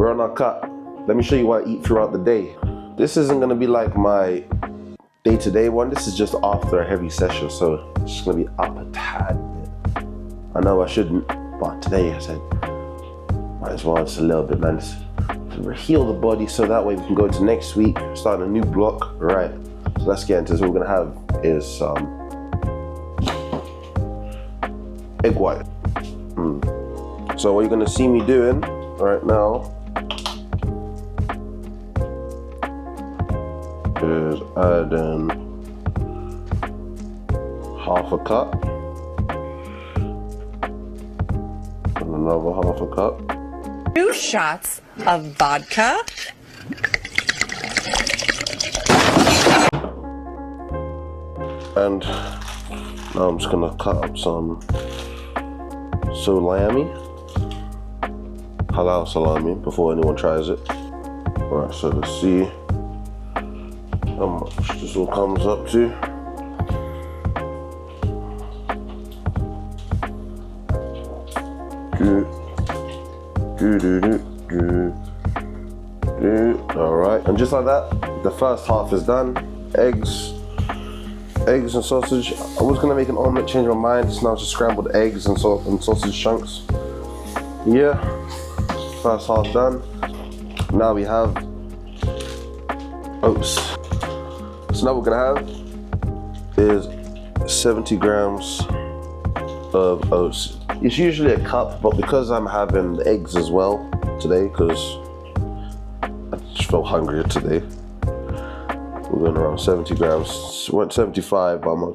we're on our cut. Let me show you what I eat throughout the day. This isn't gonna be like my day-to-day one. This is just after a heavy session, so it's just gonna be up a tad bit. I know I shouldn't, but today I said, might as well just a little bit, man. Just to heal the body so that way we can go to next week, start a new block. Right, so let's get into this. What we're gonna have is egg white. So what you're gonna see me doing right now is adding half a cup and another half a cup. 2 shots of vodka. And now I'm just gonna cut up some salami, halal salami, before anyone tries it. Alright, so let's see how much this all comes up to. Alright, and just like that, the first half is done. Eggs and sausage. I was gonna make an omelette, change my mind. It's now just scrambled eggs and sausage chunks. Yeah, first half done. Now we have oats. So now what we're gonna have is 70 grams of oats. It's usually a cup, but because I'm having the eggs as well today, because I just felt hungrier today, we're going around 70 grams. Went 75, but I'm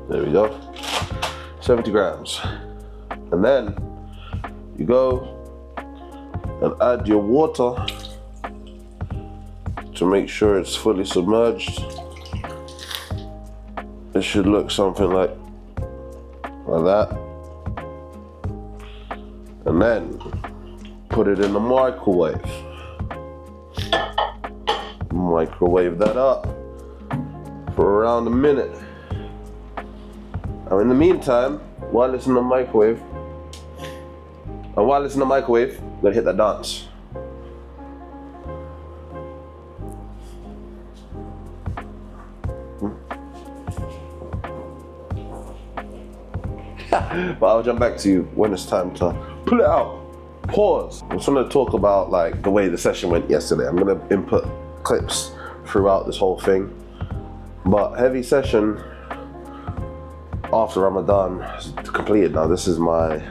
there we go, 70 grams. And then you go and add your water to make sure it's fully submerged. It should look something like that. And then put it in the microwave. Microwave that up for around a minute. Now in the meantime, while it's in the microwave, let's hit that dance. But I'll jump back to you when it's time to pull it out. Pause. I'm just gonna talk about like the way the session went yesterday. I'm gonna input clips throughout this whole thing. But heavy session after Ramadan is completed now. This is my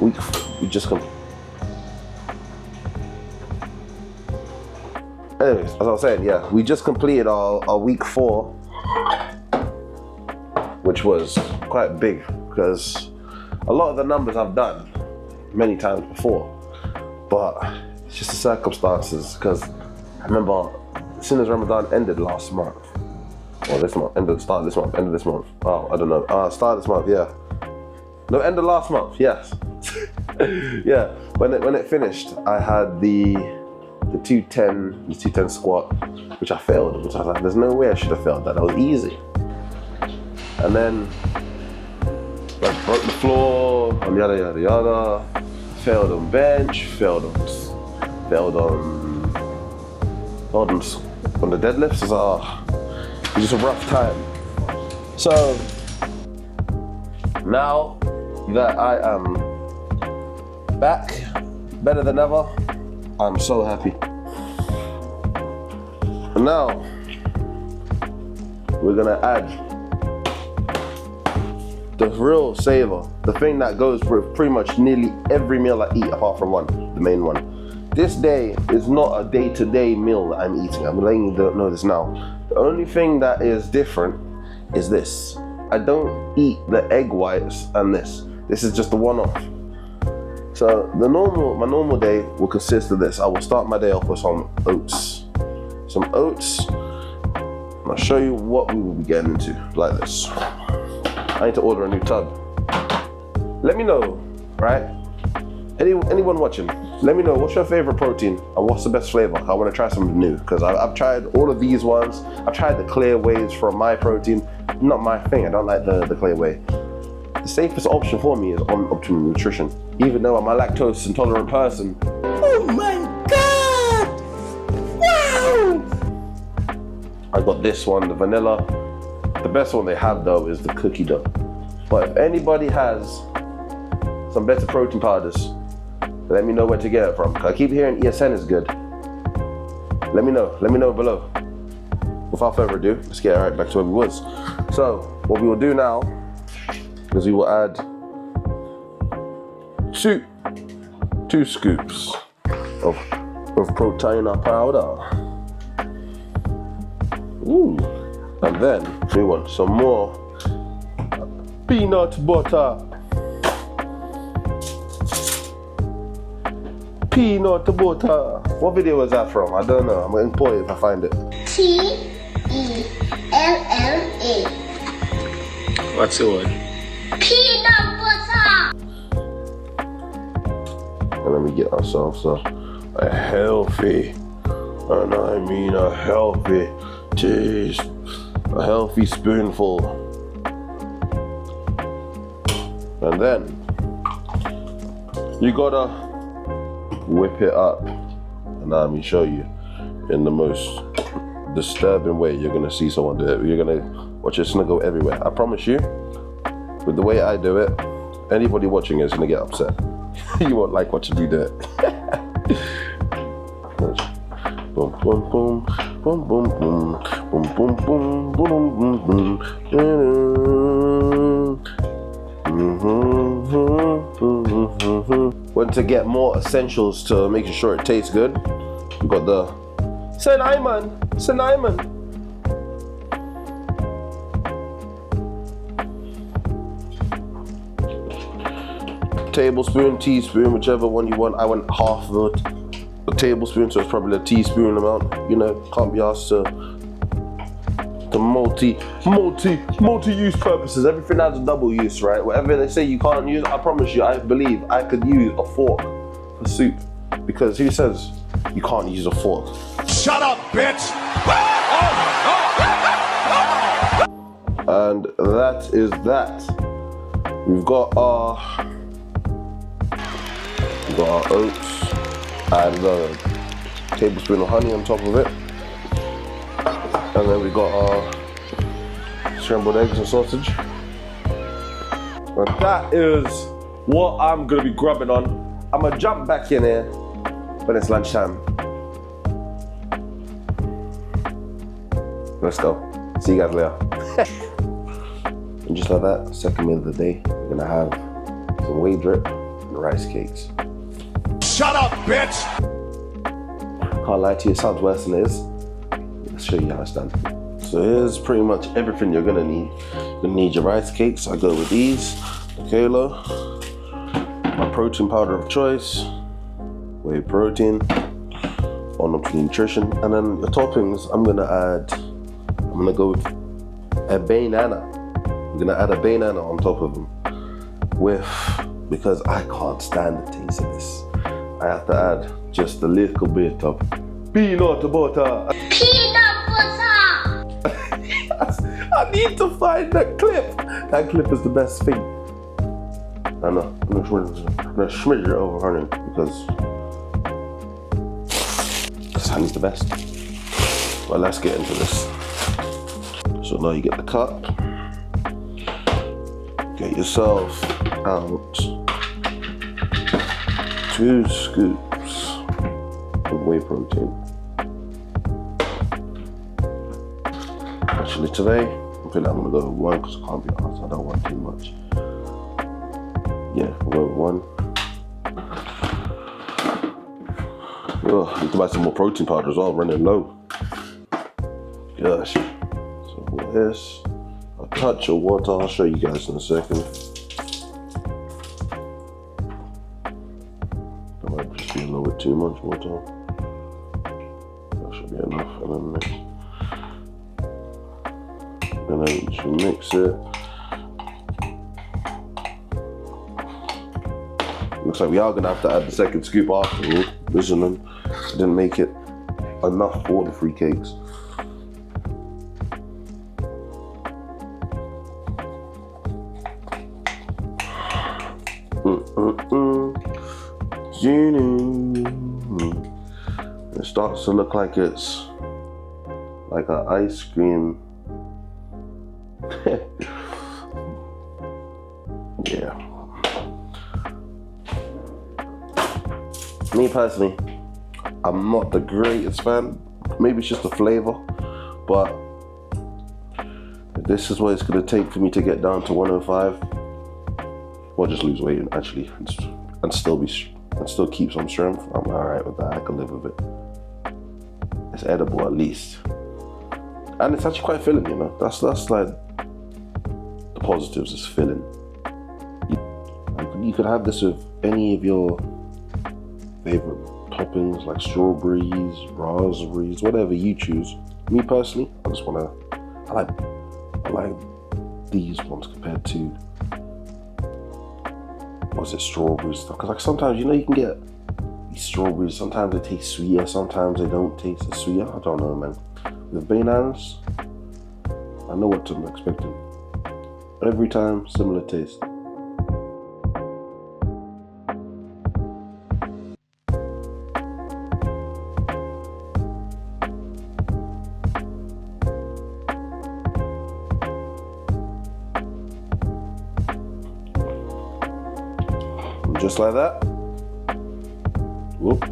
week. We just anyways, as I was saying, yeah, we just completed our week 4, which was quite big because a lot of the numbers I've done many times before, but it's just the circumstances. Because I remember as soon as Ramadan ended last month, or this month, end of this month. Oh, I don't know. Start of this month, yeah. No, end of last month, yes. Yeah, when it finished, I had the 210 squat, which I failed, which I was like, there's no way I should have failed that. That was easy. And then like broke the floor, and yada. Failed on bench, failed on the deadlifts. It's like, it's just a rough time. So now that I am back, better than ever, I'm so happy. And now we're gonna add the real saver, the thing that goes with pretty much nearly every meal I eat apart from one, the main one. This day is not a day-to-day meal that I'm eating. I'm letting you know this now. The only thing that is different is this. I don't eat the egg whites and this. This is just a one-off. So my normal day will consist of this. I will start my day off with some oats. And I'll show you what we will be getting into, like this. I need to order a new tub. Let me know, right? Anyone watching, Let me know what's your favorite protein and what's the best flavor. I want to try something new because I've tried all of these ones. I've tried the clear whey's from My Protein. Not my thing. I don't like the clear whey. The safest option for me is on Optimum Nutrition. Even though I'm a lactose intolerant person. Oh my God! Wow! I got this one, the vanilla. The best one they have though is the cookie dough. But if anybody has some better protein powders, let me know where to get it from. I keep hearing ESN is good. Let me know below. Without further ado, let's get right back to where we was. So, what we will do now is we will add two scoops of protein powder. Ooh. And then we want some more peanut butter. Peanut butter. What video was that from? I don't know. I'm going to put it if I find it. T-E-L-L-A. What's the word? Peanut butter. And then we get ourselves a healthy, and I mean a healthy taste, a healthy spoonful. And then you gotta whip it up, and let me show you in the most disturbing way. You're gonna see someone do it. You're gonna watch it's gonna go everywhere. I promise you, with the way I do it, anybody watching is gonna get upset. You won't like watching me do it. Boom, boom, boom, boom, boom, boom, boom, boom, boom, boom, boom, boom. When to get more essentials to making sure it tastes good, we got the cinnamon. Tablespoon, teaspoon, whichever one you want. I went half of a tablespoon, so it's probably a teaspoon amount. You know, can't be asked to multi-use purposes. Everything has a double use, right? Whatever they say you can't use, I promise you, I believe I could use a fork for soup. Because who says you can't use a fork? Shut up, bitch! And that is that. We've got our oats, add a tablespoon of honey on top of it, and then we got our scrambled eggs and sausage. And that is what I'm gonna be grubbing on. I'm gonna jump back in here when it's lunchtime. Let's go. See you guys later. And just like that, second meal of the day, we're gonna have some whey drip and rice cakes. Shut up, bitch! Can't lie to you, it sounds worse than it is. Let's show you how it's done. So here's pretty much everything you're gonna need. You're gonna need your rice cakes. I go with these, the kalo, my protein powder of choice, whey protein, on Optimum Nutrition, and then the toppings I'm gonna go with a banana. I'm gonna add a banana on top of them because I can't stand the taste of this. I have to add just a little bit of peanut butter. Peanut butter. I need to find that clip. That clip is the best thing. I know. I'm gonna smidge it over, honey, because honey's the best. Well, let's get into this. So now you get the cup. Get yourself out 2 scoops of whey protein. Actually today, I feel like I'm gonna go with 1 because I can't be honest, I don't want too much. Yeah, we'll go with 1. Oh, need to buy some more protein powder as well, running low. Gosh. So with this, a touch of water, I'll show you guys in a second. That might just be a little bit too much water. That should be enough. And then you should mix it. looks like we are gonna have to add the second scoop after all. Listen, I didn't make it enough for the 3 cakes. It starts to look like it's like an ice cream. Yeah. Me personally, I'm not the greatest fan. Maybe it's just the flavor, but this is what it's gonna take for me to get down to 105. Or just lose weight actually, and still keep some strength. I'm alright with that. I can live with it. It's edible at least, and it's actually quite filling. You know, that's like the positives. It's filling. You could have this with any of your favorite toppings, like strawberries, raspberries, whatever you choose. Me personally, I like these ones compared to, was it strawberries? Because like sometimes, you know, you can get these strawberries, sometimes they taste sweeter, sometimes they don't taste as sweet. I don't know, man. With bananas, I know what I'm expecting. Every time, similar taste. Just like that. Whoop.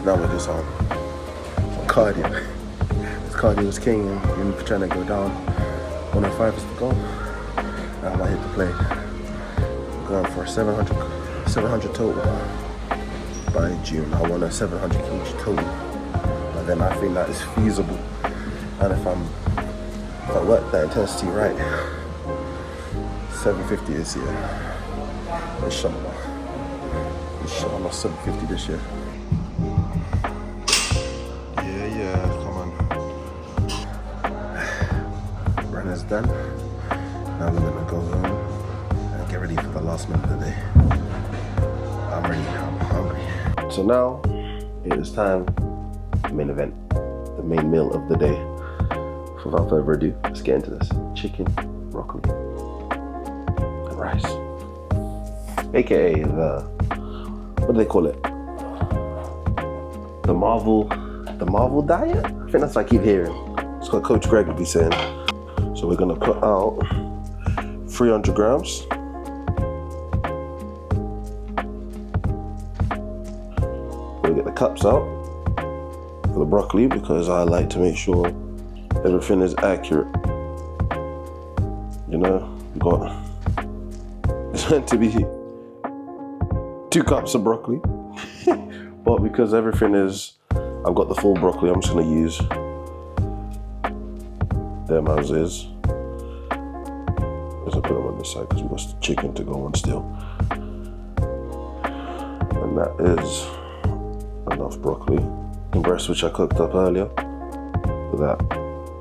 Now we're just on cardio. This cardio is king, and we're trying to go down. 105 is the goal. Now I'm gonna hit the play. I'm going for 700 total by June. I want a 700 kg total, but then I think that is feasible. And if I work that intensity right, 750 this year. Inshallah. Inshallah, 750 this year. Yeah, come on. Runner's done. Now we're gonna go home and get ready for the last minute of the day. I'm ready, I'm hungry. So now it is time, the main event, the main meal of the day. Without further ado, let's get into this. Chicken, broccoli, and rice. AKA the, what do they call it? The Marvel diet? I think that's what I keep hearing. It's what Coach Greg would be saying. So we're gonna put out 300 grams. We'll get the cups out for the broccoli because I like to make sure everything is accurate. You know, it's meant to be 2 cups of broccoli, but because everything is, I've got the full broccoli, I'm just gonna use them as is. Let's put them on this side because we've got the chicken to go on still. And that is enough broccoli and breast, which I cooked up earlier. Look at that.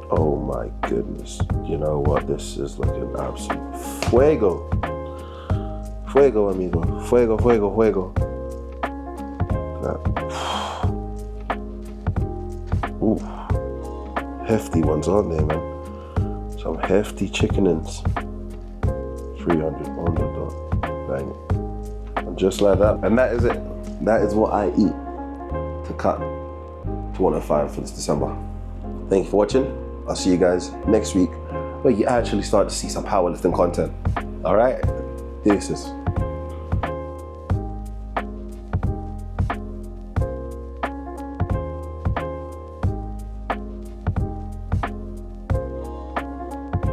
Oh my goodness. You know what? This is looking absolute fuego. Fuego, amigo. Fuego, fuego, fuego. Look at that. Ooh. Hefty ones, aren't they, man? Some hefty chickenins. 300 on the dot. Bang. And just like that. And that is it. That is what I eat to cut to 105 for this December. Thank you for watching. I'll see you guys next week where you actually start to see some powerlifting content. All right? Deuces.